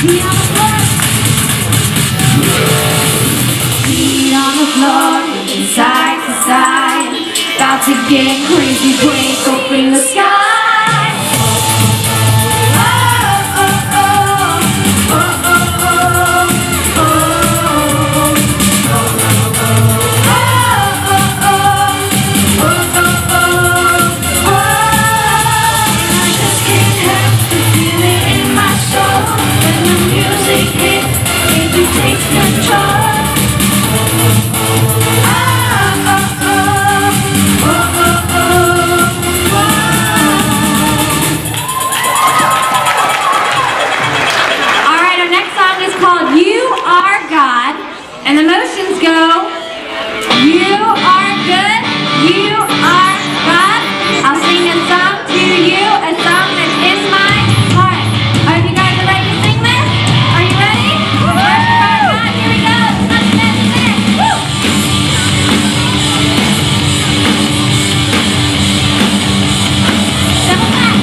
Feet on the floor. Feet on the floor, moving side to side. About to get crazy, break open the sky. And the motions go, you are good, you are God. I'll sing a song to you, a song that is my heart. Are you guys ready to sing this? Are you ready? God, here we go. Let's sing. Woo! Double back.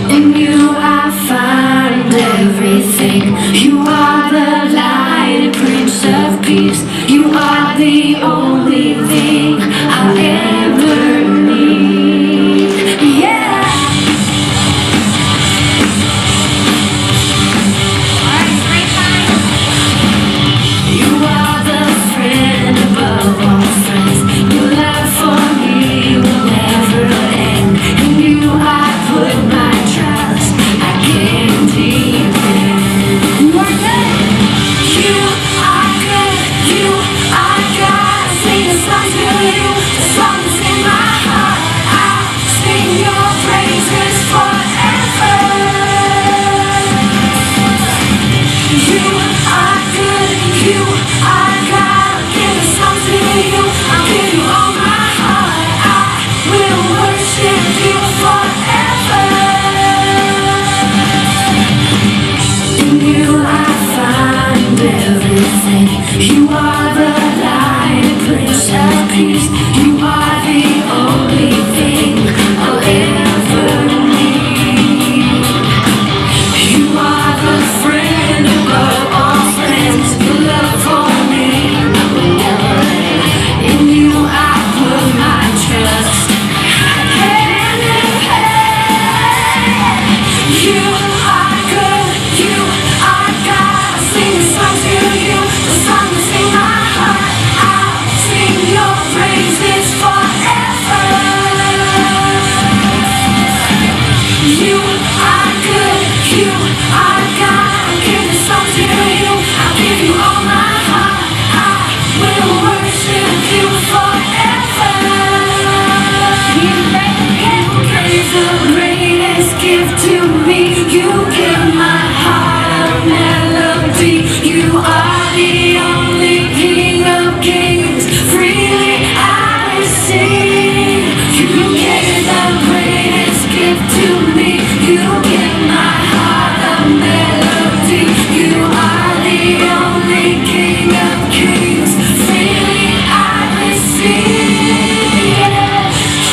In you I find everything. You are the light, Prince of Peace. You are the only thing I'll ever need. Yeah. Alright, great time. You are the friend above all friends. Your love for me will never end. In you I put my trust. I can't depend. You are good. You are good. You are God. Sing a song to you. The song that's in my heart. I'll sing your praises forever. You are good. You are God. I'll give a song to you. I'll give you all my heart. I will worship you forever. In you I find everything. You are the light, Prince of Peace. You are the only thing I'll ever need. You are the friend above all friends. Your love for me will never end. In you I put my trust. Hand in hand. You are good. You are God. I'll sing a song to you. The song that's in my heart. I'll sing your praises forever. You are good. You are God. I'll give this song to you. I'll give you all my heart. I will worship you forever. You gave the greatest gift to me. You give my heart a melody. You are the only King of Kings. Freely I sing. You gave the greatest gift to me. You give my heart a melody. You are the only King of Kings. Freely I receive.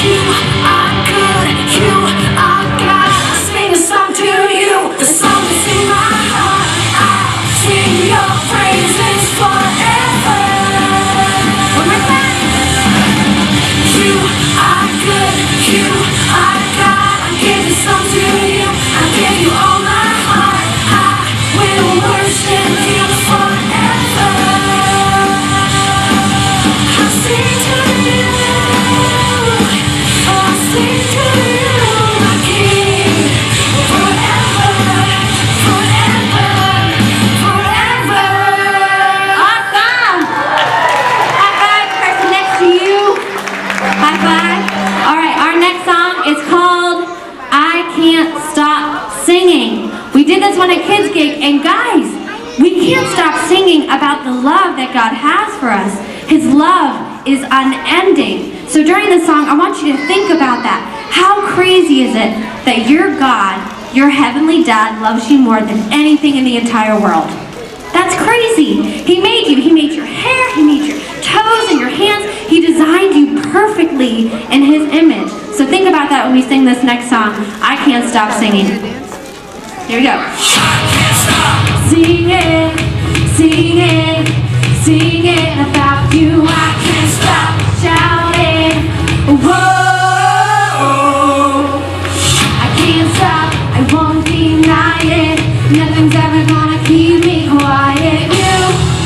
You are good. You are God. I'll sing a song to you. The song that's in my heart. I'll sing your praises forever. One more time. You are good. You are God. I'll give this song to you. I'll give you all my heart. I will worship you forever. I'll sing to you. I'll sing to you, my King. Forever, forever, forever. Awesome. High five, person next to you. High five. All right, our next song is called I Can't Stop Singing. We did this one at Kids Gig, and guys, we can't stop singing about the love that God has for us. His love is unending. So during this song, I want you to think about that. How crazy is it that your God, your heavenly dad, loves you more than anything in the entire world? That's crazy. He made you. He made your hair. He made your toes and your hands. He designed you perfectly. perfectly in His image. So think about that when we sing this next song, I Can't Stop Singing. Here we go. I can't stop singing, singing, singing about you. I can't stop shouting. Whoa, I can't stop, I won't deny it. Nothing's ever gonna keep me quiet. You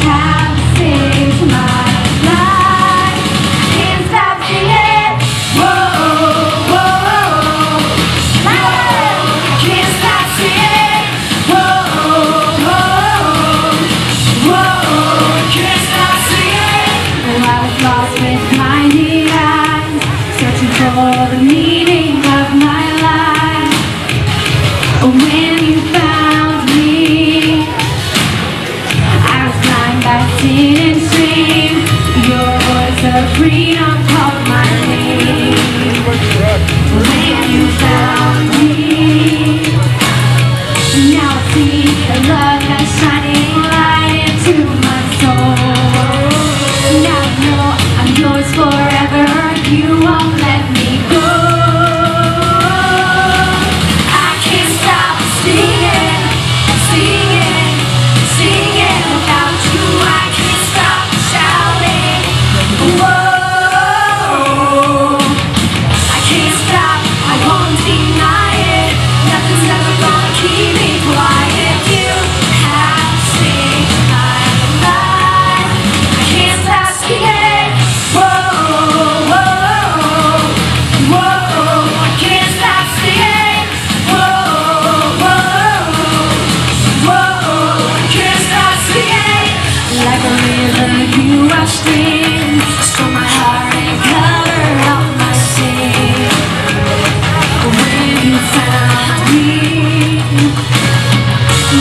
have saved my life. Can't stop singing. Whoa, whoa, whoa. Can't stop singing. Whoa, whoa, whoa. Can't stop singing. Oh, I was lost with blinded eyes, searching for the meaning of my life. When you found me, I was blind by sin and shame. Your voice of freedom called my name. When you found me, now I see the love that's shining light into my soul. Now I know I'm yours forever. You won't let me go. I can't stop singing, singing, singing about you. I can't stop shouting. Whoa, I can't stop, I won't deny it. Nothing's ever gonna keep me quiet. You have saved my life. I can't stop singing. Whoa, whoa, whoa, I can't stop singing. Whoa, whoa, whoa, I can't stop singing. Like a river you rushed in, stole my heart and covered up my sin. When you found me,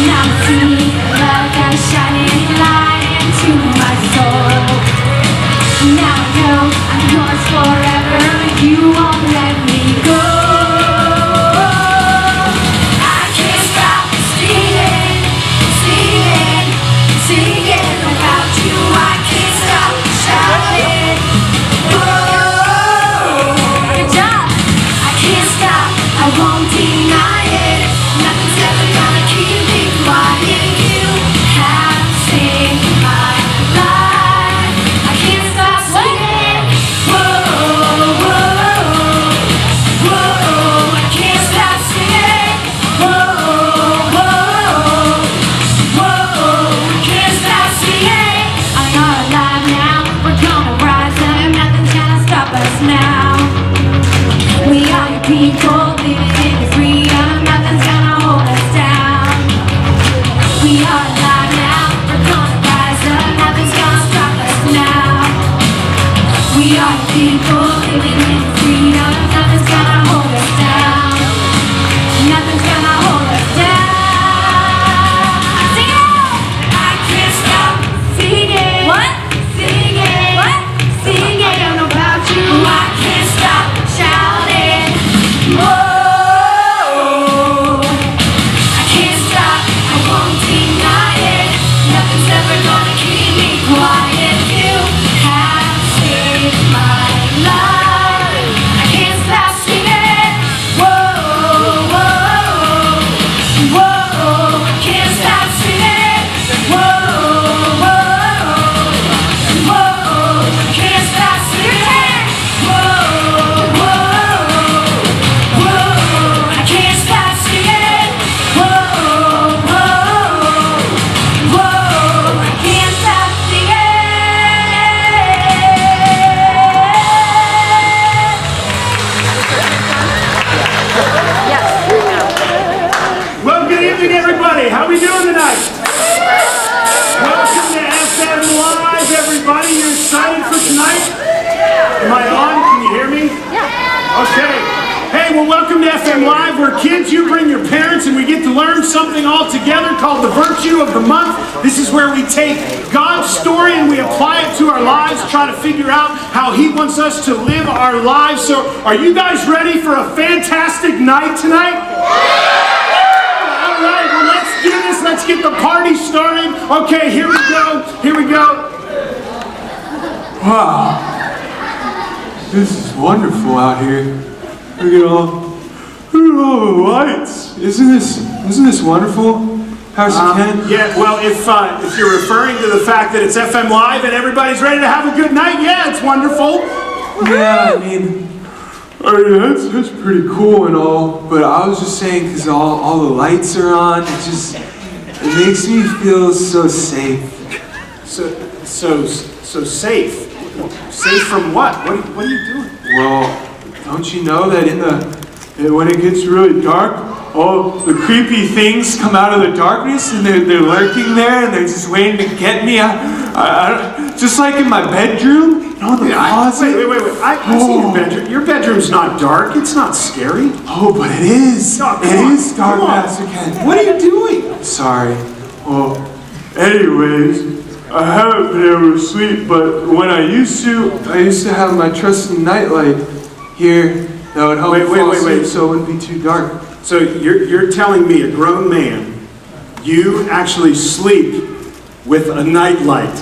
now I see love that's shining light into my soul. Now I know I'm yours forever. You won't let me go. I can't stop singing, singing, singing about you. I can't stop shouting. Whoa, good job. I can't stop, I won't deny it. Nothing's ever gonna keep me quiet. You have saved my life. I can't stop singing. Whoa, whoa, whoa, I can't stop singing. Whoa, whoa, whoa, I can't stop singing. I'm not alive now, we're gonna rise up. Nothing's gonna stop us now. We are your people living in freedom. Nothing's gonna hold us down. We are alive now, we're gonna rise up. Nothing's gonna stop us now. We are your people living in freedom. Nothing's gonna hold us down. Nothing's gonna hold us down. Sing it! I can't stop singing. What? Singing. What? Singing about you. I can't stop shouting. Whoa, I can't stop, I won't deny it. Nothing's ever gonna keep me quiet. You have saved my life. I can't stop singing. Whoa, whoa, whoa, I can't stop singing. Whoa, whoa, whoa, I can't stop singing. Whoa, whoa, whoa, I can't stop singing. Whoa, whoa, whoa, I can't stop singing. Well, good evening, everybody. How we doing tonight? Welcome to FM Live, everybody. You're excited for tonight? Am I on? Can you hear me? Yeah. Okay. Hey, well, welcome to FM Live, where kids, you bring your parents, and we get to learn something all together called the Virtue of the Month. This is where we take God's story and we apply it to our lives, try to figure out how He wants us to live our lives. So, are you guys ready for a fantastic night tonight? All right, well, let's do this. Let's get the party started. Okay, here we go. Here we go. Wow. This is wonderful out here. Look at all the lights. Isn't this wonderful? Pastor Ken? Yeah, well, if you're referring to the fact that it's FM Live and everybody's ready to have a good night, yeah, it's wonderful. Yeah, I mean that's pretty cool and all, but I was just saying because all the lights are on, it makes me feel so safe. So safe. Safe from what? What are you doing? Well, don't you know that when it gets really dark, all the creepy things come out of the darkness and they're lurking there and they're just waiting to get me. Just like in my bedroom, you know, the closet. Wait. I've seen your bedroom. Your bedroom's not dark. It's not scary. Oh, but it is. No, it is dark, Pastor Ken. What are you doing? Sorry. Well, anyways, I haven't been able to sleep, but when I used to have my trusty nightlight here that would help me fall asleep so it wouldn't be too dark. So you're telling me, a grown man, you actually sleep with a nightlight?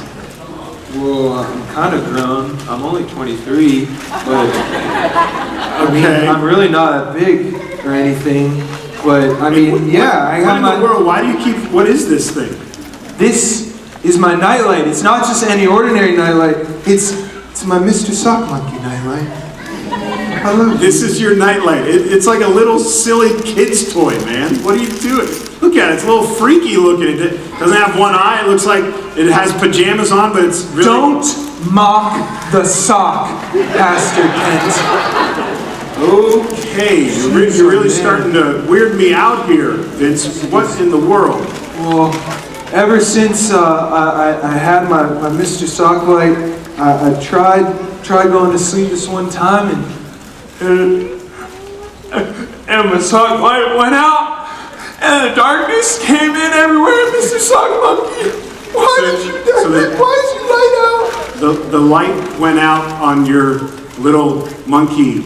Well, I'm kind of grown. I'm only 23, but I mean, I'm really not that big or anything. But I mean, yeah, I got What in the world? Why do you keep? What is this thing? This is my nightlight. It's not just any ordinary nightlight. It's my Mr. Sock Monkey nightlight. I love it. This is your nightlight. It's like a little silly kid's toy, man. What are you doing? Look at it. It's a little freaky looking. It doesn't have one eye. It looks like it has pajamas on, but it's really... Don't mock the sock, Pastor Kent. Okay, you're really starting to weird me out here, Vince. What in the world? Well, ever since I had my Mr. Sock light, I tried going to sleep this one time, and my sock light went out, and the darkness came in everywhere. Mr. Sock Monkey, why did you light out? The light went out on your little monkey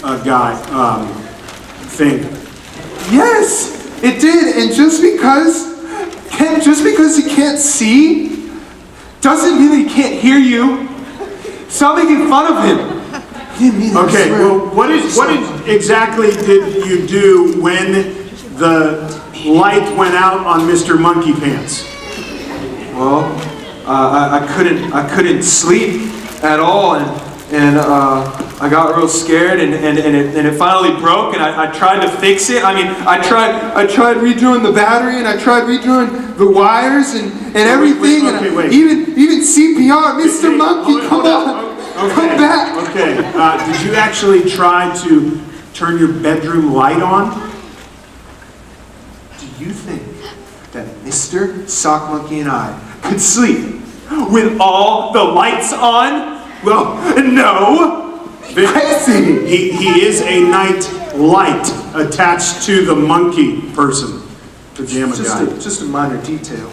guy thing. Yes, it did, and just because he can't see doesn't mean he can't hear you. Stop making fun of him. He didn't mean that. Okay, well, what exactly did you do when the light went out on Mr. Monkey Pants? Well, I couldn't sleep at all, and I got real scared, and it finally broke, and I tried to fix it. I mean, I tried redoing the battery, and I tried redoing the wires and everything, even CPR. Mr. Monkey, come on. Come back! Okay, did you actually try to turn your bedroom light on? Do you think that Mr. Sock Monkey and I could sleep with all the lights on? Well, no! Crazy! He is a night light attached to the monkey person, pajama guy. Just a minor detail.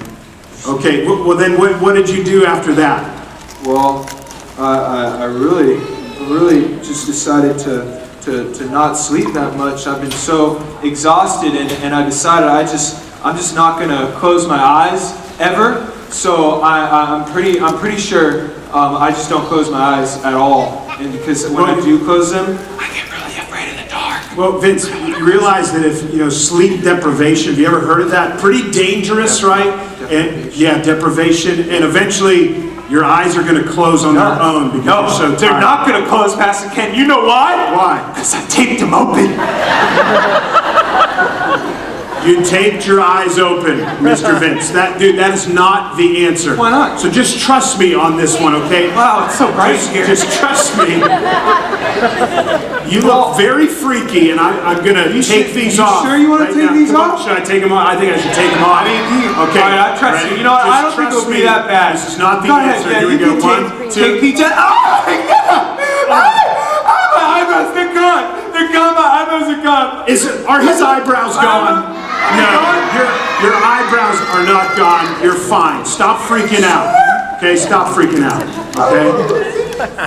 Okay, well then what did you do after that? Well, I really just decided to not sleep that much. I've been so exhausted, and I decided I'm just not gonna close my eyes ever. So I'm pretty sure I just don't close my eyes at all. And because when I do close them, I get really afraid in the dark. Well, Vince, you realize that if sleep deprivation, have you ever heard of that? Pretty dangerous, right? And yeah, deprivation, and eventually your eyes are going to close on their own because you're so tired. They're not going to close, Pastor Ken. You know why? Why? Because I taped them open. You taped your eyes open, Mr. Vince. That is not the answer. Why not? So just trust me on this one, okay? Wow, it's so bright here. Just trust me. You look very freaky, and I'm going to take these off. Sure you want to take these off? Should I take them off? I think I should take them off. Okay. All right, I trust you. You know what? I don't think it'll be that bad. This is not the answer. Here we go. One, two. Take these. Oh my God! My eyebrows, they're gone. They're gone. My eyebrows are gone. Are his eyebrows gone? No, your eyebrows are not gone. You're fine. Stop freaking out. Okay, stop freaking out. Okay?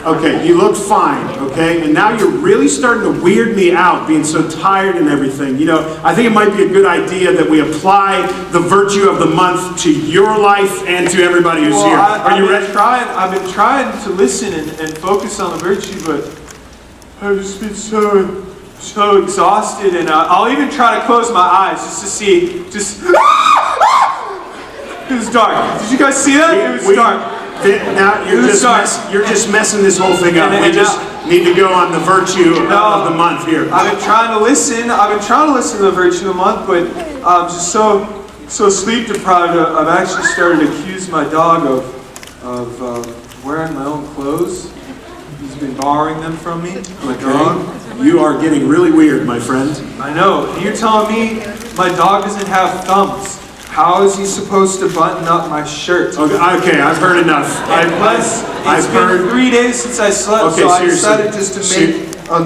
Okay, you look fine. Okay? And now you're really starting to weird me out, being so tired and everything. I think it might be a good idea that we apply the virtue of the month to your life and to everybody who's here. Are you ready? I've been trying to listen and focus on the virtue, but I've just been so exhausted, and I'll even try to close my eyes just to see, it was dark. Did you guys see that? It was dark. Now you're just messing this whole thing up. We just need to go on the virtue of the month here. I've been trying to listen to the virtue of the month, but I'm just so sleep deprived. I've actually started to accuse my dog of wearing my own clothes. He's been borrowing them from me. My dog. You are getting really weird, my friend. I know. You're telling me my dog doesn't have thumbs. How is he supposed to button up my shirt? Okay, I've heard enough. It's been 3 days since I slept, so I decided just to make a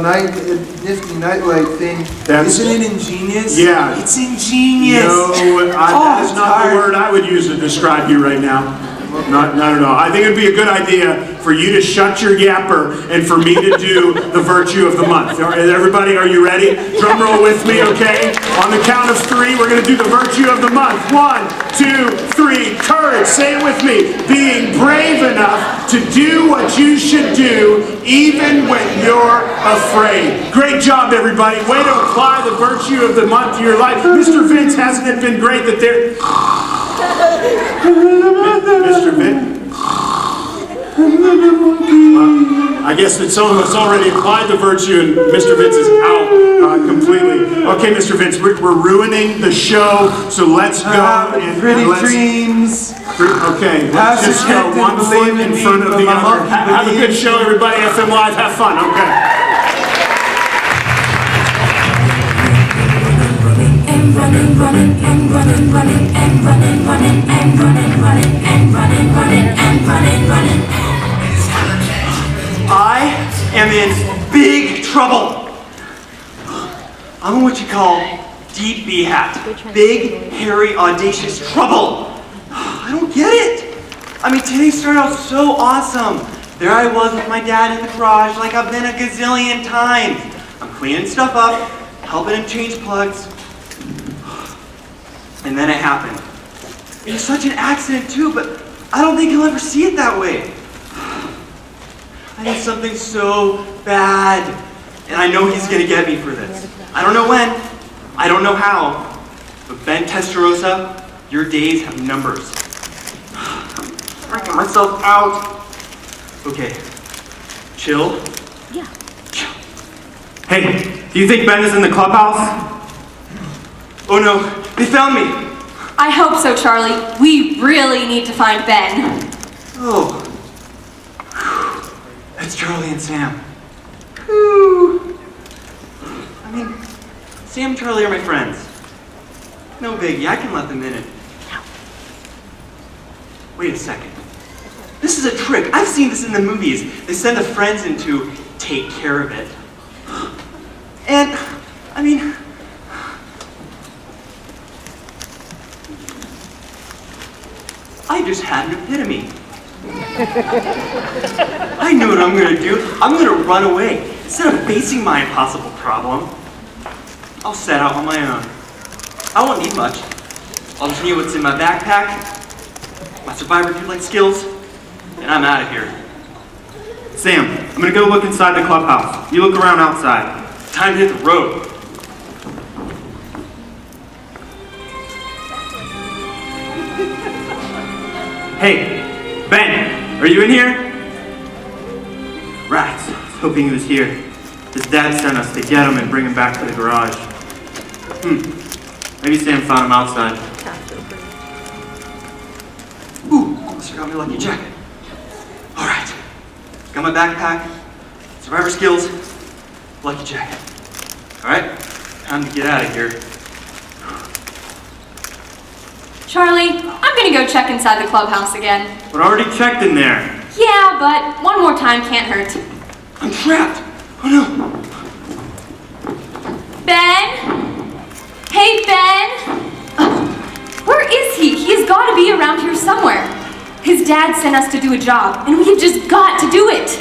nifty nightlight thing. Isn't it ingenious? Yeah. It's ingenious. No, that is not the word I would use to describe you right now. Not at all. I think it'd be a good idea for you to shut your yapper and for me to do the virtue of the month. Everybody, are you ready? Drum roll with me, okay? On the count of 3, we're going to do the virtue of the month. 1, 2, 3. Courage. Say it with me. Being brave enough to do what you should do even when you're afraid. Great job, everybody. Way to apply the virtue of the month to your life. Mr. Vince, hasn't it been great that there... Mr. Vince? I guess that some of us already applied the virtue and Mr. Vince is out completely. Okay, Mr. Vince, we're ruining the show, so let's go and pretty dreams. Okay, let's just go one foot in front of the other. Have a good show, everybody. FM Live, have fun. Okay. Running and running and running and running and running. I am in big trouble. I'm in what you call deep BHAT. Big, hairy, audacious trouble. I don't get it. I mean, today started out so awesome. There I was with my dad in the garage like I've been a gazillion times. I'm cleaning stuff up, helping him change plugs. And then it happened. It was such an accident too, but I don't think he'll ever see it that way. I did something so bad, and I know he's gonna get me for this. I don't know when, I don't know how, but Ben Testarossa, your days have numbers. I'm working myself out. Okay, chill. Yeah. Chill. Hey, do you think Ben is in the clubhouse? Oh no, they found me! I hope so, Charlie. We really need to find Ben. Oh. That's Charlie and Sam. Whew. I mean, Sam and Charlie are my friends. No biggie, I can let them in it. Wait a second. This is a trick. I've seen this in the movies. They send the friends in to take care of it. And, I mean, I just had an epiphany. I know what I'm gonna do. I'm gonna run away. Instead of facing my impossible problem, I'll set out on my own. I won't need much. I'll just need what's in my backpack, my survivor kit-like skills, and I'm out of here. Sam, I'm gonna go look inside the clubhouse. You look around outside. Time to hit the road. Hey, Ben, are you in here? Rats, I was hoping he was here. His dad sent us to get him and bring him back to the garage. Maybe Sam found him outside. Ooh, almost forgot my lucky jacket. All right, got my backpack, survivor skills, lucky jacket. All right, time to get out of here. Charlie, I'm gonna go check inside the clubhouse again. But I already checked in there. Yeah, but one more time can't hurt. I'm trapped. Oh no. Ben? Hey, Ben? Where is he? He's got to be around here somewhere. His dad sent us to do a job, and we've just got to do it.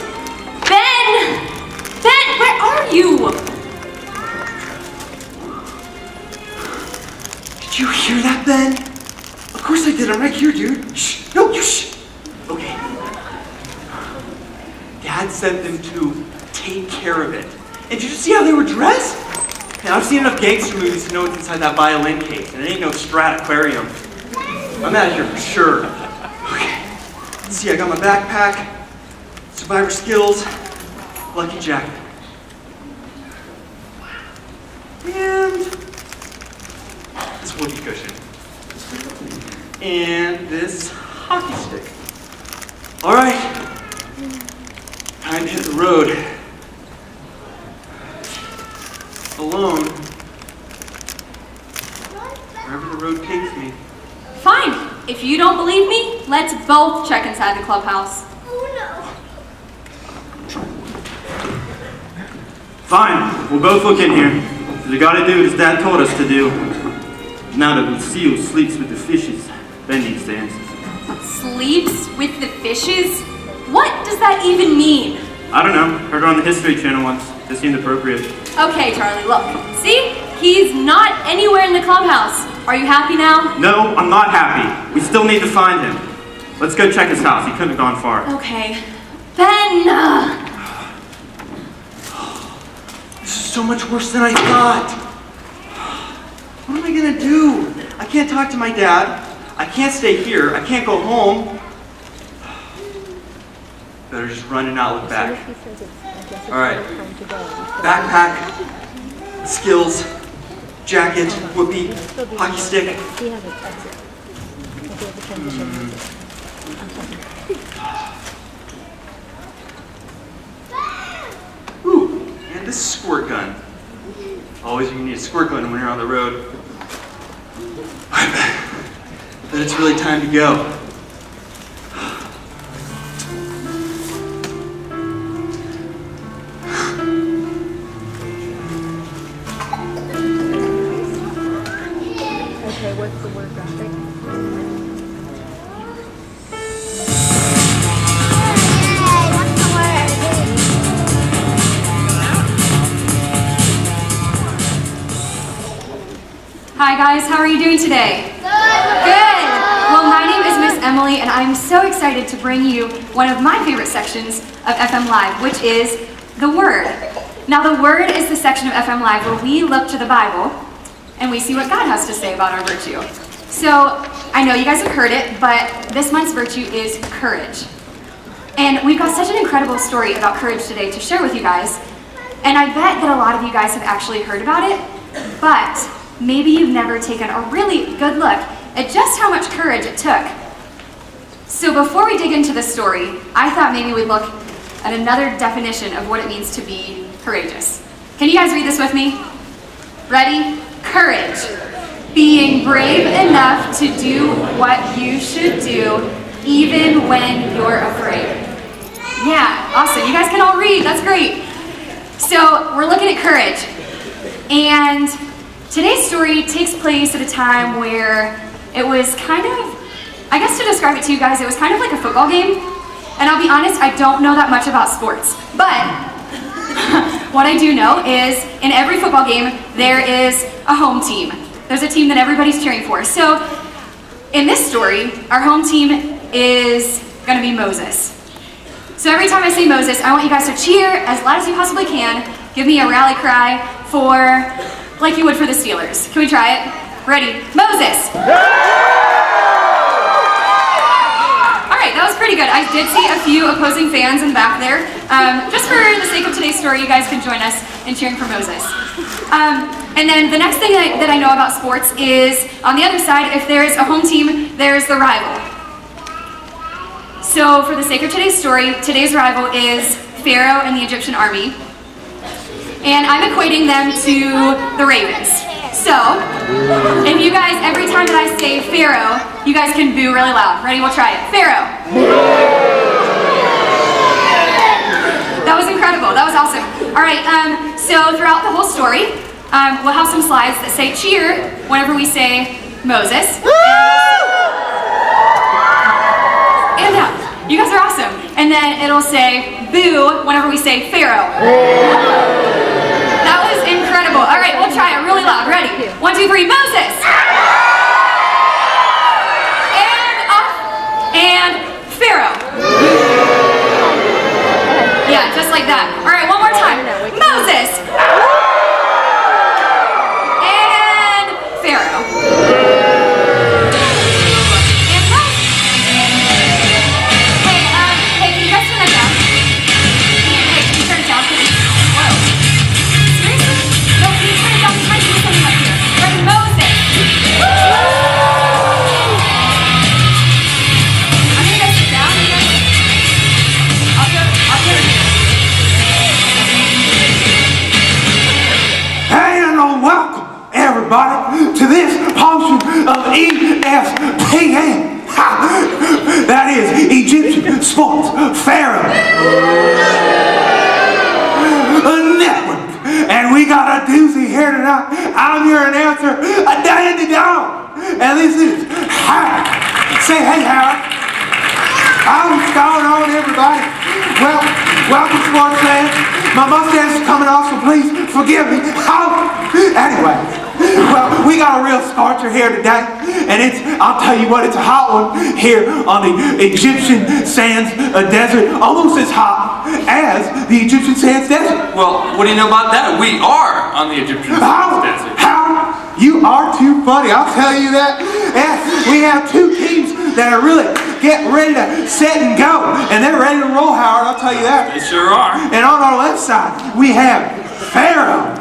Ben! Ben, where are you? Did you hear that, Ben? Of course I did. I'm right here, dude. Shh. No, you shh. Okay. Dad sent them to take care of it. And did you see how they were dressed? Man, I've seen enough gangster movies to know what's inside that violin case, and it ain't no Strat aquarium. I'm out of here for sure. Okay, let's see, I got my backpack, survivor skills, lucky jacket. And this whoopee cushion. And this hockey stick. All right, time to hit the road. Alone, wherever the road takes me. Fine. If you don't believe me, let's both check inside the clubhouse. Fine, we'll both look in here. We gotta do as Dad told us to do. Now that Lucille sleeps with the fishes, Ben needs to answer. Sleeps with the fishes? What does that even mean? I don't know. Heard her on the History Channel once. Just seemed appropriate. Okay, Charlie, look. See? He's not anywhere in the clubhouse. Are you happy now? No, I'm not happy. We still need to find him. Let's go check his house. He couldn't have gone far. Okay. Ben! This is so much worse than I thought. What am I gonna do? I can't talk to my dad. I can't stay here. I can't go home. Better just run and not look back. All right. Backpack, skills, jacket, whoopee, hockey stick. Ooh, and this squirt gun. Always you need a squirt gun when you're on the road. I bet it's really time to go. Okay, what's the word graphic? Hi guys, how are you doing today? Good! Well, my name is Miss Emily and I'm so excited to bring you one of my favorite sections of FM Live, which is the Word. Now the Word is the section of FM Live where we look to the Bible and we see what God has to say about our virtue. So, I know you guys have heard it, but this month's virtue is courage. And we've got such an incredible story about courage today to share with you guys. And I bet that a lot of you guys have actually heard about it, but maybe you've never taken a really good look at just how much courage it took. So before we dig into the story, I thought maybe we'd look at another definition of what it means to be courageous. Can you guys read this with me? Ready? Courage. Being brave enough to do what you should do, even when you're afraid. Yeah, awesome. You guys can all read. That's great. So we're looking at courage. And today's story takes place at a time where it was kind of, I guess to describe it to you guys, it was kind of like a football game. And I'll be honest, I don't know that much about sports. But what I do know is in every football game, there is a home team. There's a team that everybody's cheering for. So in this story, our home team is going to be Moses. So every time I say Moses, I want you guys to cheer as loud as you possibly can. Give me a rally cry for, like you would for the Steelers. Can we try it? Ready? Moses! All right, that was pretty good. I did see a few opposing fans in the back there. Just for the sake of today's story, you guys can join us in cheering for Moses. And then the next thing that I know about sports is, on the other side, if there is a home team, there is the rival. So for the sake of today's story, today's rival is Pharaoh and the Egyptian army. And I'm equating them to the Ravens. So, if you guys, every time that I say Pharaoh, you guys can boo really loud. Ready? We'll try it. Pharaoh. That was incredible. That was awesome. All right, so throughout the whole story, we'll have some slides that say cheer whenever we say Moses. And yeah, you guys are awesome. And then it'll say boo whenever we say Pharaoh. That was incredible. All right, we'll try it really loud. Ready? 1, 2, 3, Moses! And off. And Pharaoh. Yeah, just like that. All right, one more time. Moses! Moses. And Pharaoh. And Moses. Hey, can you guys turn that down? Hey, can you turn it down, please? Whoa. Seriously? No, can you turn it down? I'm trying to do something up here. Ready, Moses. I'm gonna go sit down. I'll go here. Hey, and welcome everybody to this portion of ESPN. That is Egyptian Sports Pharaoh Network. And we got a doozy here tonight. I'm your announcer, Dandy Dog. And this is Howard. Say hey, Howard. What's going on, everybody? Well, welcome, sports fans. My mustache is coming off, so please forgive me. Anyway, well, we got a real scorcher here today, and I'll tell you what, it's a hot one here on the Egyptian Sands Desert, almost as hot as the Egyptian Sands Desert. Well, what do you know about that? We are on the Egyptian Sands Desert. Howard, you are too funny, I'll tell you that. And we have two teams that are really getting ready to set and go, and they're ready to roll, Howard, I'll tell you that. They sure are. And on our left side, we have Pharaoh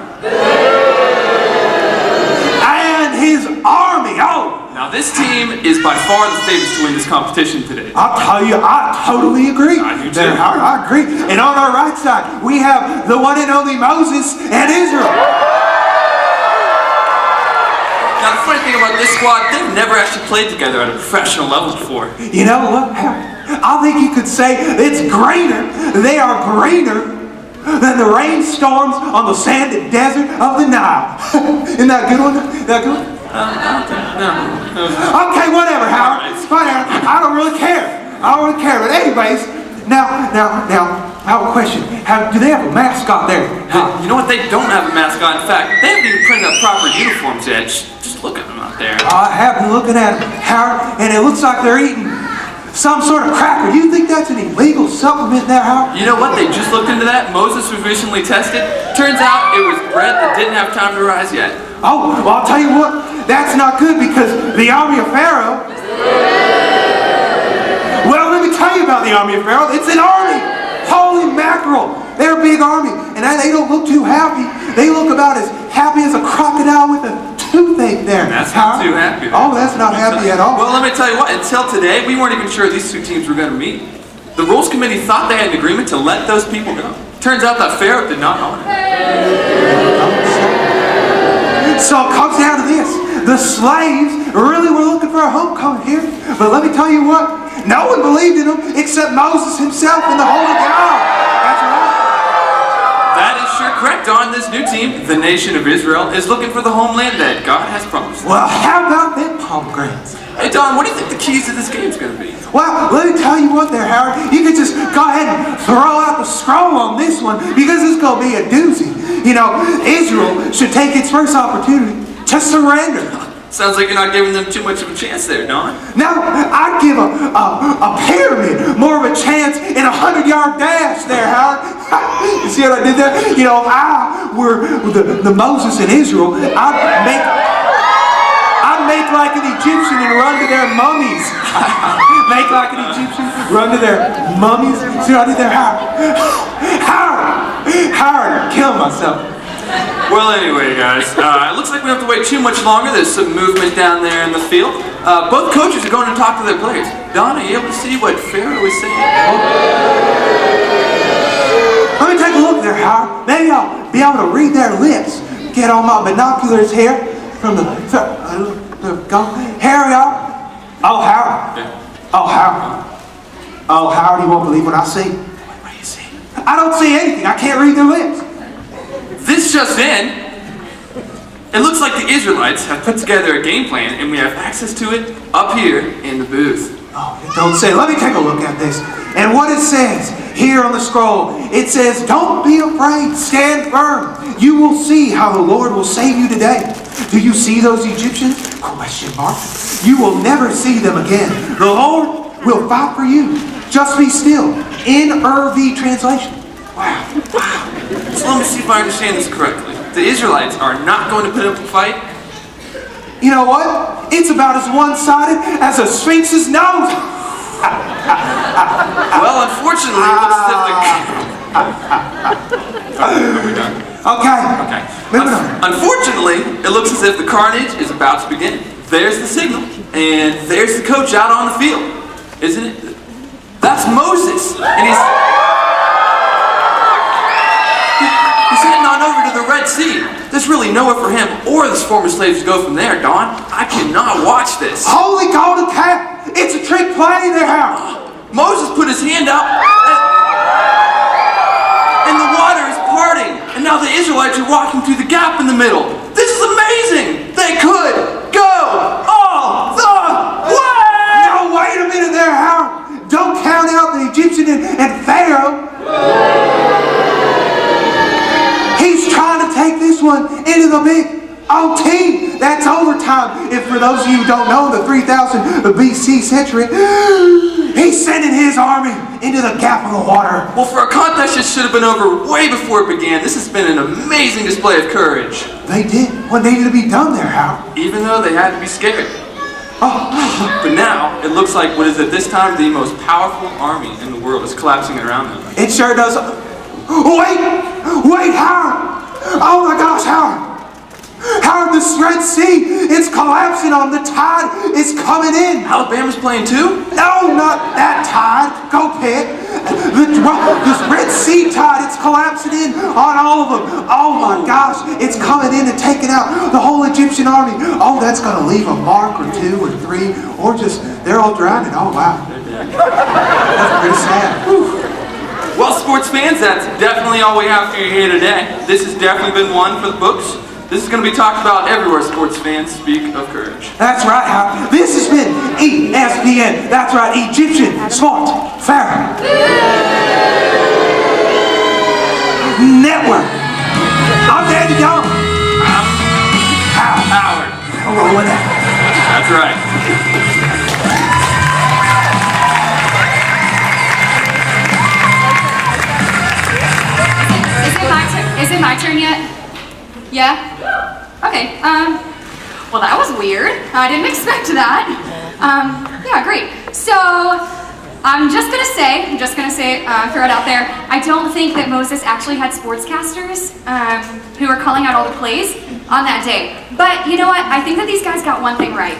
and his army. Oh, Now this team is by far the favorites to win this competition today. I'll tell you, I totally agree. I do too. There, Howard, I agree. And on our right side, we have the one and only Moses and Israel. Now the funny thing about this squad, they've never actually played together at a professional level before. You know what, Howard? I think you could say it's greener. They are greener than the rainstorms on the sanded desert of the Nile. Isn't that a good one? That good one? No. Okay, whatever, Howard. Whatever. I don't really care. But anyways, now, I have a question. Do they have a mascot there? You know what? They don't have a mascot. In fact, they haven't even printed up proper uniforms yet. Just look at them out there. I have been looking at them, Howard, and it looks like they're eating some sort of cracker. Do you think that's an illegal supplement there, Howard? You know what? They just looked into that. Moses was recently tested. Turns out it was bread that didn't have time to rise yet. Oh, well, I'll tell you what. That's not good because the army of Pharaoh. Well, let me tell you about the army of Pharaoh. It's an army. Holy mackerel. They're a big army. And they don't look too happy. They look about as happy as a crocodile with a toothache there. That's not too happy. Oh, that's not happy at all. Well, let me tell you what. Until today, we weren't even sure these two teams were going to meet. The rules committee thought they had an agreement to let those people go. Turns out that Pharaoh did not honor it. So it comes down to this. The slaves really were looking for a homecoming here. But let me tell you what. No one believed in them except Moses himself and the Holy God. That's right. That is sure correct, Don. This new team, the nation of Israel, is looking for the homeland that God has promised. Well, how about them pomegranates? Hey, Don, what do you think the keys to this game is going to be? Well, let me tell you what there, Howard. You could just go ahead and throw out the scroll on this one because it's going to be a doozy. You know, Israel should take its first opportunity to surrender. Sounds like you're not giving them too much of a chance there, Don. No, I'd give a pyramid more of a chance in a 100-yard dash there, Howard. You see what I did there? You know, if I were the Moses in Israel, I'd make like an Egyptian and run to their mummies. Make like an Egyptian, run to their mummies. See what I did there, Howard, kill myself. Well, anyway, guys, it looks like we don't have to wait too much longer. There's some movement down there in the field. Both coaches are going to talk to their players. Don, are you able to see what Pharaoh is saying? Let me take a look there, Howard. Maybe I'll be able to read their lips. Get on my binoculars here from the Harry, oh, Howard. Yeah. Oh, Howard. Oh, Howard, you won't believe what I see. What do you see? I don't see anything. I can't read their lips. This just in, it looks like the Israelites have put together a game plan and we have access to it up here in the booth. Oh, don't say. Let me take a look at this. And what it says here on the scroll, it says, "Don't be afraid, stand firm. You will see how the Lord will save you today. Do you see those Egyptians? Question mark. You will never see them again. The Lord will fight for you. Just be still." NRV translation. Wow. So let me see if I understand this correctly. The Israelites are not going to put up a fight? You know what? It's about as one-sided as a sphinx's nose. Well, unfortunately, it looks as if Are we done? Okay. Moving on. Unfortunately, it looks as if the carnage is about to begin. There's the signal, and there's the coach out on the field. Isn't it? That's Moses, and he's heading on over to the Red Sea. There's really nowhere for him or his former slaves to go from there, Don. I cannot watch this. Holy golden calf! It's a trick play there. Moses put his hand out, and the water is parting, and now the Israelites are walking through the gap in the middle. This is amazing! They could go all the way! Now wait a minute there, Howard. Don't count out the Egyptian and Pharaoh. He's trying to take this one into the big old team. That's overtime. If for those of you who don't know, the 3000 BC century, he's sending his army into the gap of the water. Well, for a contest that should have been over way before it began, this has been an amazing display of courage. They did what needed to be done there, Howard. Even though they had to be scared. Oh. But now, it looks like what is at this time the most powerful army in the world is collapsing around them. It sure does. Wait, Howard! Oh my gosh, Howard! Howard, the Red Sea, it's collapsing on the tide. It's coming in. Alabama's playing too? No, not that tide. Go Pitt. This Red Sea tide, it's collapsing in on all of them. Oh my gosh, it's coming in and taking out the whole Egyptian army. Oh, that's going to leave a mark or two or three, or just, they're all drowning. Oh, wow. That's pretty sad. Whew. Well, sports fans, that's definitely all we have for you here today. This has definitely been one for the books. This is going to be talked about everywhere sports fans speak of courage. That's right, Howard. This has been ESPN. That's right, Egyptian Sport Pharaoh Network. I'm Daddy Dog. Howard. Roll with that. That's right. Is it my turn yet? Yeah? Okay, well that was weird. I didn't expect that. Yeah, great. So, I'm just gonna say, throw it out there, I don't think that Moses actually had sportscasters who were calling out all the plays on that day. But you know what? I think that these guys got one thing right.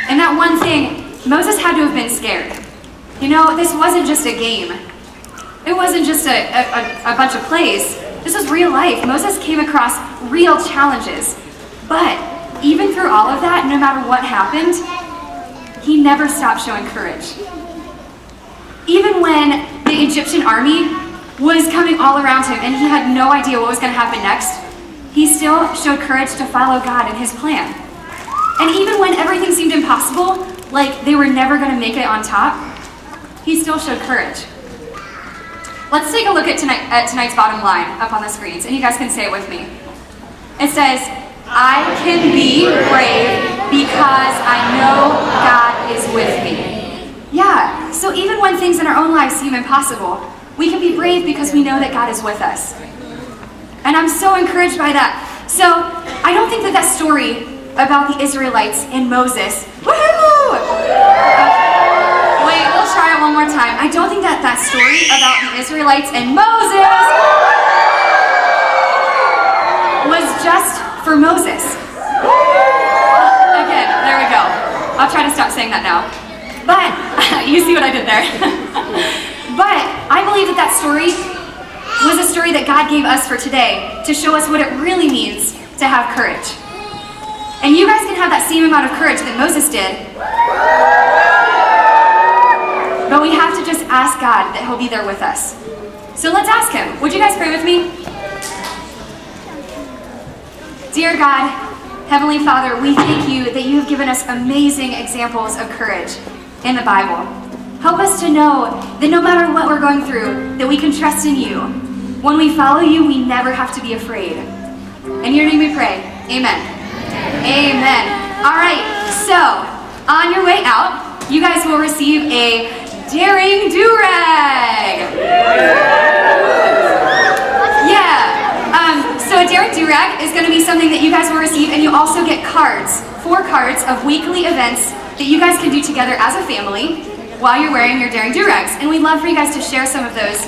And that one thing, Moses had to have been scared. You know, this wasn't just a game. It wasn't just a bunch of plays. This was real life. Moses came across real challenges. But even through all of that, no matter what happened, he never stopped showing courage. Even when the Egyptian army was coming all around him and he had no idea what was going to happen next, he still showed courage to follow God and his plan. And even when everything seemed impossible, like they were never going to make it on top, he still showed courage. Let's take a look at tonight's bottom line up on the screens, and you guys can say it with me. It says, I can be brave because I know God is with me. Yeah, so even when things in our own lives seem impossible, we can be brave because we know that God is with us. And I'm so encouraged by that. So I don't think that story about the Israelites and Moses, woohoo! Wait, we'll try it one more time. I don't think that story about the Israelites and Moses was just for Moses. Again, there we go. I'll try to stop saying that now. But, you see what I did there. But I believe that story was a story that God gave us for today to show us what it really means to have courage. And you guys can have that same amount of courage that Moses did. But we have to just ask God that he'll be there with us. So let's ask him. Would you guys pray with me? Dear God, Heavenly Father, we thank you that you have given us amazing examples of courage in the Bible. Help us to know that no matter what we're going through, that we can trust in you. When we follow you, we never have to be afraid. In your name we pray. Amen. Amen. All right, so on your way out, you guys will receive a daring Dorag. you also get cards, 4 cards of weekly events that you guys can do together as a family while you're wearing your Daring Do-Rags. And we'd love for you guys to share some of those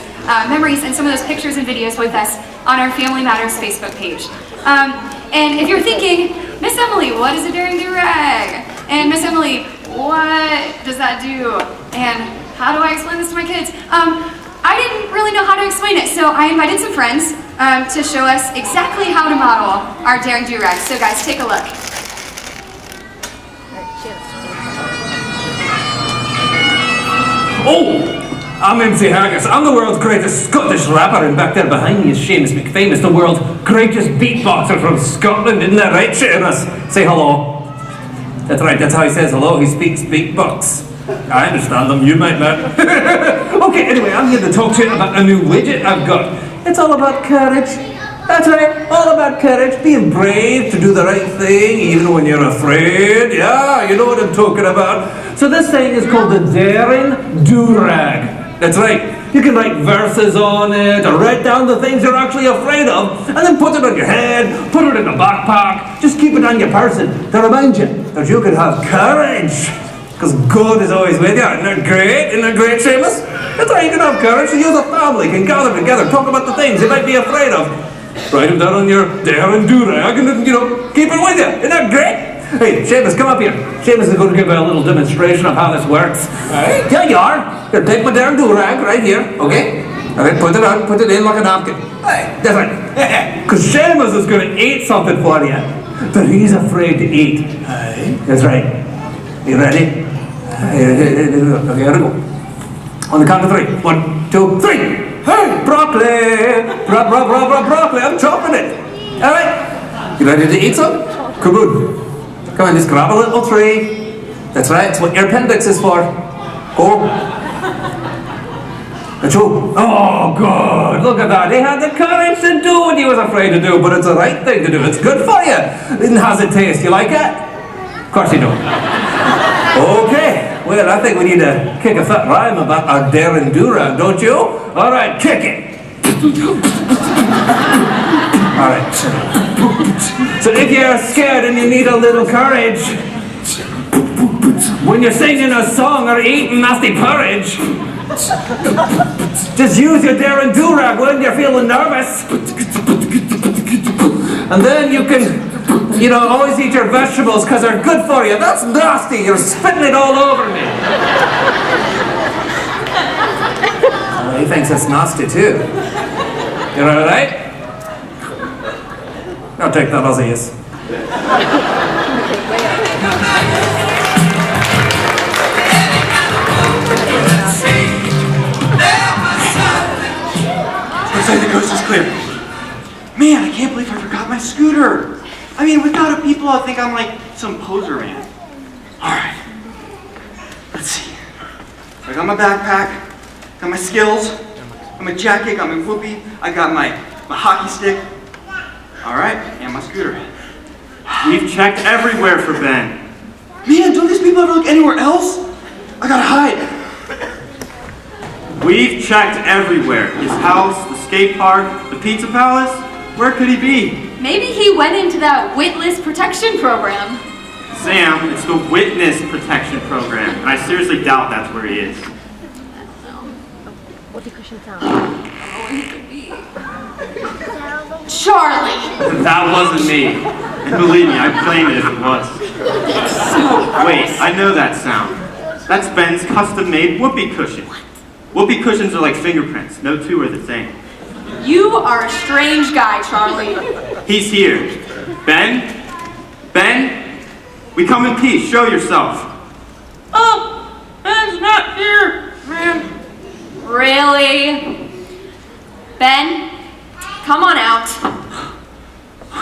memories and some of those pictures and videos with us on our Family Matters Facebook page. And if you're thinking, Miss Emily, what is a Daring Do-Rag? And Miss Emily, what does that do? And how do I explain this to my kids? I didn't really know how to explain it, so I invited some friends to show us exactly how to model our Daring Do-Rags. So guys, take a look. Oh, I'm MC Haggis. I'm the world's greatest Scottish rapper, and back there behind me is Seamus McFamous, the world's greatest beatboxer from Scotland. Isn't that right, Seamus? Say hello. That's right, that's how he says hello. He speaks beatbox. I understand them, you might not. Okay, anyway, I'm here to talk to you about a new widget I've got. It's all about courage. That's right, all about courage. Being brave to do the right thing, even when you're afraid. Yeah, you know what I'm talking about. So this thing is called the Daring Do-Rag. That's right. You can write verses on it, or write down the things you're actually afraid of, and then put it on your head, put it in a backpack. Just keep it on your person to remind you that you can have courage. Because God is always with you. Isn't that great? Isn't that great, Seamus? That's how you can have courage. So you as a family can gather together, talk about the things you might be afraid of. Write them down on your Daring Do-Rag and then, keep it with you. Isn't that great? Hey, Seamus, come up here. Seamus is going to give a little demonstration of how this works. Alright? Here you are. Here, take my Daring Do-Rag right here, okay? Alright, put it on, put it in like a napkin. Hey, that's right. Because Seamus is going to eat something for you that he's afraid to eat. Hey. That's right. You ready? Okay, here we go. On the count of 3. 1, 2, 3. Hey, broccoli! Broccoli, I'm chopping it. Alright? You ready to eat some? Come on. Come on, just grab a little tree. That's right, it's what your appendix is for. Go. Oh, good. Look at that. He had the courage to do what he was afraid to do, but it's the right thing to do. It's good for you. And how's it taste? You like it? Of course you don't. Okay. Well, I think we need to kick a fat rhyme about our Daring Do-Rag, don't you? All right, kick it. All right. So if you're scared and you need a little courage, when you're singing a song or eating nasty porridge, just use your Daring Do-Rag when you're feeling nervous. And then you can, always eat your vegetables because they're good for you. That's nasty. You're spitting it all over me. He thinks it's nasty too. You're all right? I'll take that as he is. Looks like the coast is clear. Man, I can't believe I forgot my scooter. I mean, without it, people will think I'm like some poser man. Alright. Let's see. I got my backpack, got my skills, got my jacket, got my whoopee, I got my hockey stick. Alright, and my scooter. We've checked everywhere for Ben. Man, don't these people ever look anywhere else? I gotta hide. We've checked everywhere. His house, the skate park, the pizza palace. Where could he be? Maybe he went into that Witless protection program. Sam, it's the Witness Protection Program, and I seriously doubt that's where he is. Charlie! That wasn't me. And believe me, I'd claim it if it was. Wait, I know that sound. That's Ben's custom-made whoopee cushion. Whoopee cushions are like fingerprints. No two are the same. You are a strange guy, Charlie. He's here. Ben? Ben? We come in peace. Show yourself. Oh, Ben's not here, man. Really? Ben, come on out.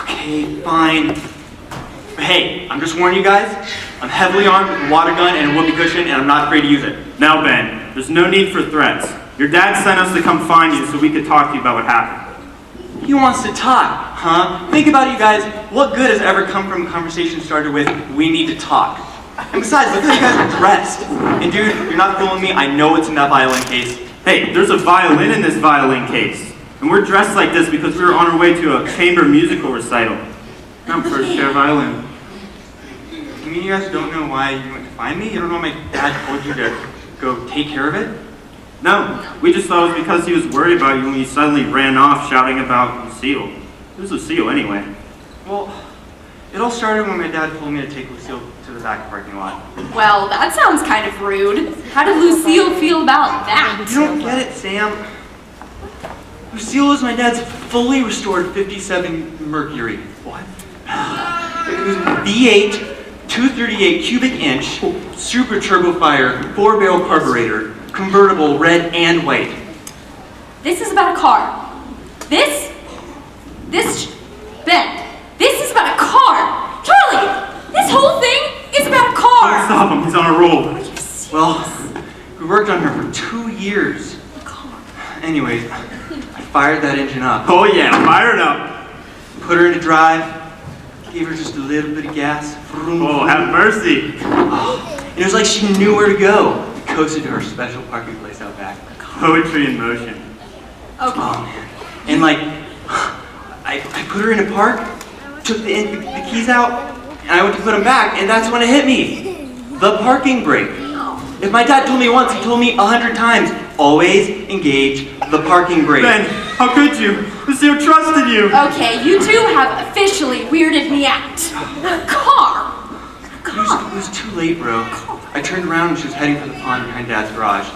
Okay, fine. Hey, I'm just warning you guys. I'm heavily armed with a water gun and a whoopee cushion, and I'm not afraid to use it. Now, Ben, there's no need for threats. Your dad sent us to come find you so we could talk to you about what happened. He wants to talk, huh? Think about it, you guys. What good has ever come from a conversation started with, we need to talk? And besides, look how you guys are dressed. And dude, you're not fooling me. I know what's in that violin case. Hey, there's a violin in this violin case. And we're dressed like this because we were on our way to a chamber musical recital. I'm first chair violin. You mean you guys don't know why you went to find me? You don't know my dad told you to go take care of it? No, we just thought it was because he was worried about you when you suddenly ran off shouting about Lucille. Who's Lucille anyway? Well, it all started when my dad told me to take Lucille to the back parking lot. Well, that sounds kind of rude. How did Lucille feel about that? You don't get it, Sam. Lucille is my dad's fully restored 57 Mercury. What? It was V8, 238 cubic inch, super turbo fire, 4-barrel carburetor, convertible, red and white. This is about a car. Ben, this is about a car. Charlie, this whole thing is about a Don't car. stop him, he's on a roll. Well, we worked on her for 2 years. Anyways, I fired that engine up. Oh yeah, fire it up. Put her into drive, gave her just a little bit of gas. Vroom, Oh, vroom. have mercy. And it was like she knew where to go. Coasted to her special parking place out back. Poetry in motion. Okay. Oh man. And like, I put her in a park, took the keys out, and I went to put them back, and that's when it hit me. The parking brake. If my dad told me once, he told me 100 times, always engage the parking brake. Ben, how could you? Lucille trusted you. Okay, you two have officially weirded me out. Car. It was too late, bro. I turned around and she was heading for the pond behind Dad's garage.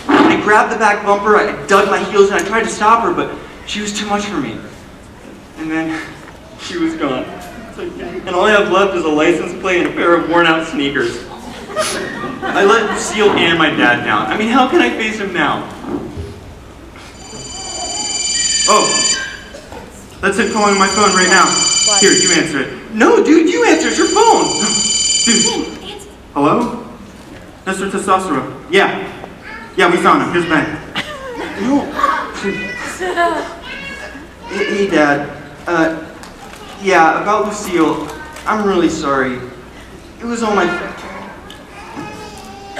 I grabbed the back bumper, I dug my heels in, I tried to stop her, but she was too much for me. And then she was gone. And all I have left is a license plate and a pair of worn-out sneakers. I let Lucille and my dad down. I mean, how can I face him now? Oh, that's him calling my phone right now. Here, you answer it. No, dude, you answer. It's your phone. Dude, hello? Mr. Testosterone. Yeah, we found him. Here's Ben. No. Hey, Dad. Yeah, about Lucille. I'm really sorry. It was all my...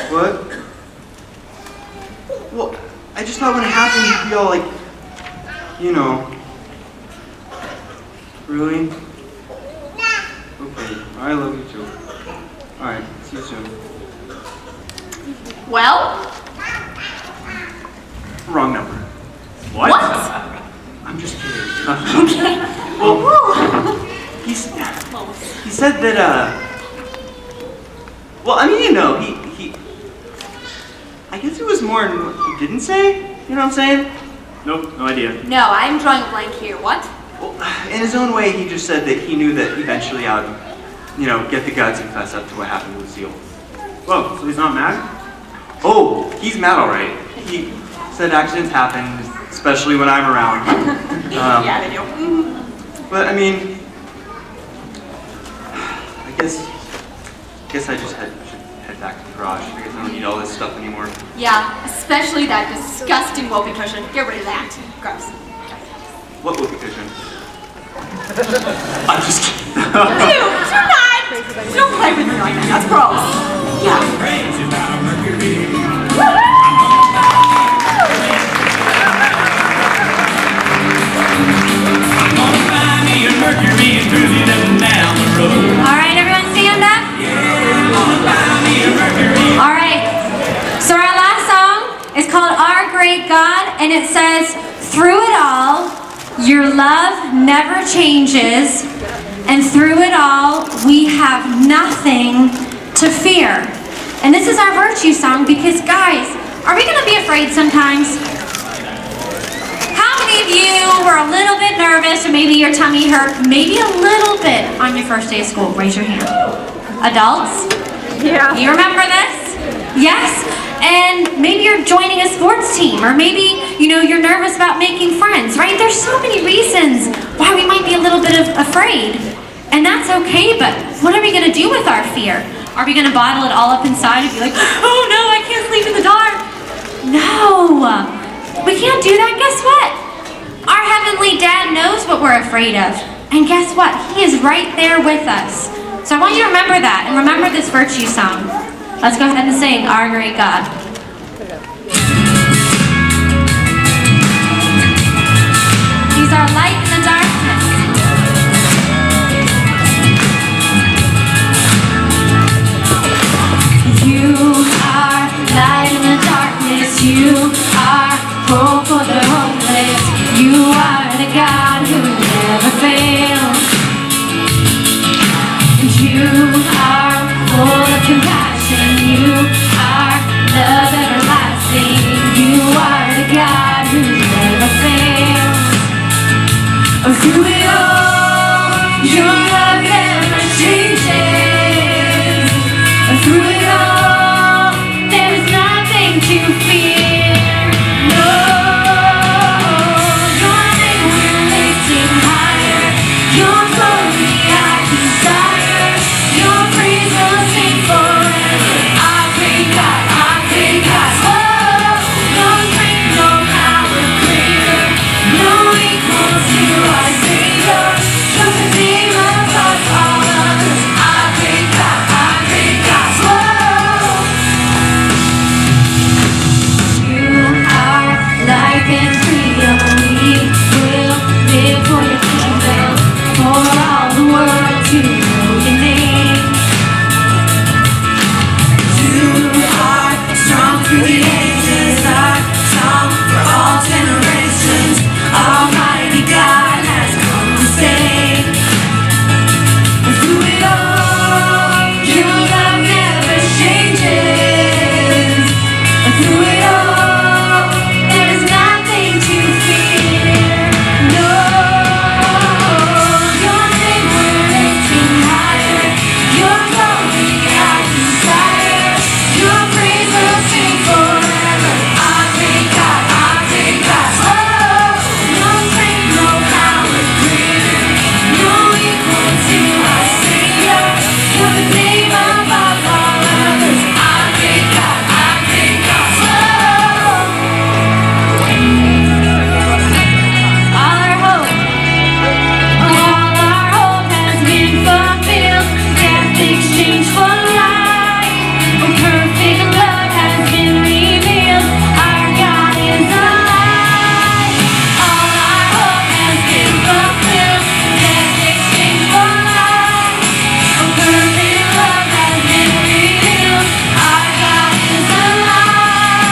What? Well, I just thought when it happened, you'd be all like... You know... Really? Okay, I love you too. Alright, see you soon. Well, Wrong number. What? I'm just kidding. Well, he said that, well, I mean, you know, he, I guess it was more than what he didn't say, you know what I'm saying? Nope, no idea. no, I'm drawing a blank here. What? Well, in his own way, he just said that he knew that eventually I would, you know, get the guts and fess up to what happened to Lucille. Whoa, so he's not mad? Oh, he's mad alright. He said accidents happen, especially when I'm around. Yeah, they do. But I mean, I guess I just should head back to the garage. I guess I don't need all this stuff anymore. Yeah, especially that disgusting whoopee cushion. Get rid of that. Gross. What whoopee cushion? I'm just kidding. You're not! Don't play with me like that. That's gross. Yeah. Alright, everyone stand up. Alright, so our last song is called Our Great God, and it says, through it all, your love never changes, and through it all, we have nothing to fear. And this is our virtue song because, guys, are we going to be afraid sometimes? How many of you were a little bit nervous, or maybe your tummy hurt, maybe a little bit on your first day of school? Raise your hand. Adults? Yeah. You remember this? Yes? And maybe you're joining a sports team, or maybe, you know, you're nervous about making friends, right? There's so many reasons why we might be a little bit afraid. And that's okay, but what are we going to do with our fear? Are we going to bottle it all up inside and be like, oh no, I can't sleep in the dark? No, we can't do that. Guess what? Our Heavenly Dad knows what we're afraid of. And guess what? He is right there with us. So I want you to remember that, and remember this virtue song. Let's go ahead and sing Our Great God. He's our light in the darkness. the God who never fails. And you are full of compassion. You are love everlasting. You are the God who never fails. Through it all, your love never changes. Through it all, there is nothing to fear. No, your name we're lifting higher. Your glory I desire. Your praise will sing forever. I praise God, I praise God. Oh, no strength, no power greater. No equal to our Savior. Just the name above all others. I praise God, I praise God. Whoa. You are life and freedom. We will live for your kingdom. For all the world to know your name. You are strong through the ages. Our song for all generations. Almighty God has come to save. Through it all, your love never changes. Through it all, there is nothing to fear. No, your name we're lifting higher. Your glory I desire. Your praise will sing forever. I praise God, I praise God. Oh, no strength, no power greater. No equal to our Savior. You're the name above all others. I praise God, I praise God. Whoa. All our hope has been fulfilled. Death exchanged for life. Perfect love has been revealed. Our God is alive. All our hope has been fulfilled. Death exchanged for life. Perfect love has been revealed. Our God is alive.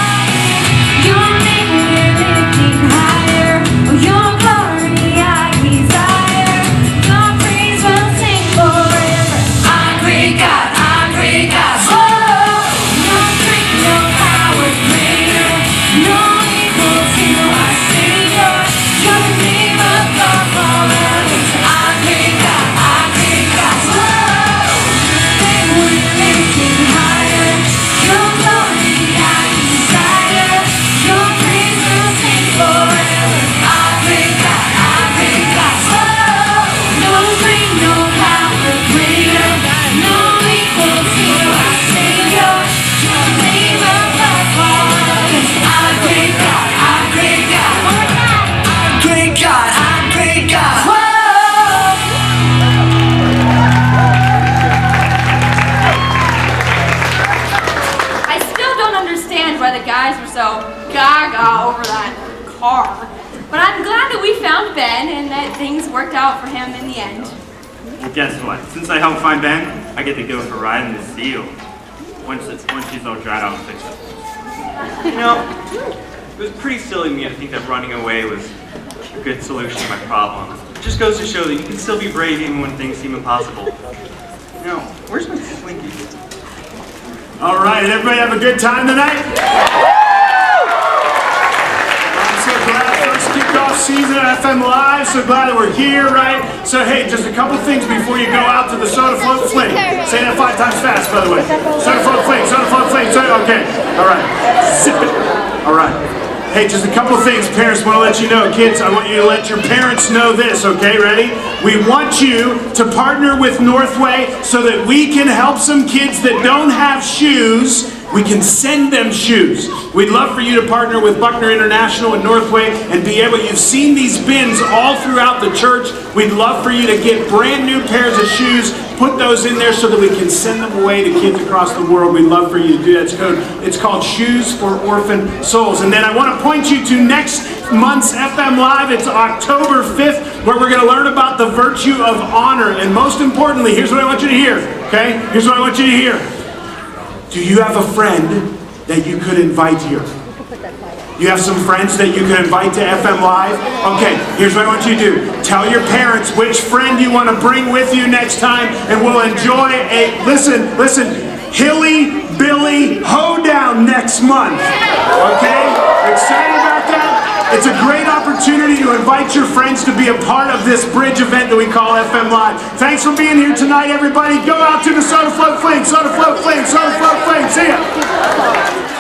Your name we're lifting higher. Your glory I desire. Your praise will sing forever. I praise God, I praise God. Whoa, no strength, no power greater. No equal to our Savior. You're the name above all others. I praise God, I praise God. Whoa, name we're lifting higher. Your glory I desire. Your praise will sing forever. I praise God, I praise God. Whoa, no strength, no power greater. No equal to our Savior. Your name above all others. I praise God, I praise God. I praise God, I praise God. Whoa. I still don't understand why the guys were so gaga over that car. But I'm glad that we found Ben and that things worked out for him in the end. Well, guess what? Since I helped find Ben, I get to go for riding the seal. Once she's all dried out and fixed up. You know, it was pretty silly of me to think that running away was a good solution to my problems. It just goes to show that you can still be brave even when things seem impossible. You know, where's my slinky? All right, everybody have a good time tonight? I'm so glad first kickoff season at FM Live. So glad that we're here, right? So hey, just a couple things before you go out to the Soda Float Fling. Say that 5 times fast, by the way. Soda Float Fling, Soda Float Fling, soda. Okay, all right. Sip it. All right. Hey, just a couple things, parents want to let you know. Kids, I want you to let your parents know this, okay? Ready? We want you to partner with Northway so that we can help some kids that don't have shoes. We can send them shoes. We'd love for you to partner with Buckner International and Northway and be able, you've seen these bins all throughout the church. We'd love for you to get brand new pairs of shoes, put those in there so that we can send them away to kids across the world. We'd love for you to do that. It's called Shoes for Orphan Souls. And then I want to point you to next month's FM Live. It's October 5th, where we're going to learn about the virtue of honor. And most importantly, here's what I want you to hear, okay? Here's what I want you to hear. Do you have a friend that you could invite here? You have some friends that you can invite to FM Live? Okay, here's what I want you to do. Tell your parents which friend you want to bring with you next time, and we'll enjoy a, listen, Hilly Billy Hoedown next month. Okay? Excited about that? It's a great opportunity to invite your friends to be a part of this bridge event that we call FM Live. Thanks for being here tonight, everybody. Go out to the Soda Float Fling, Soda Float Fling, Soda Float Fling. See ya.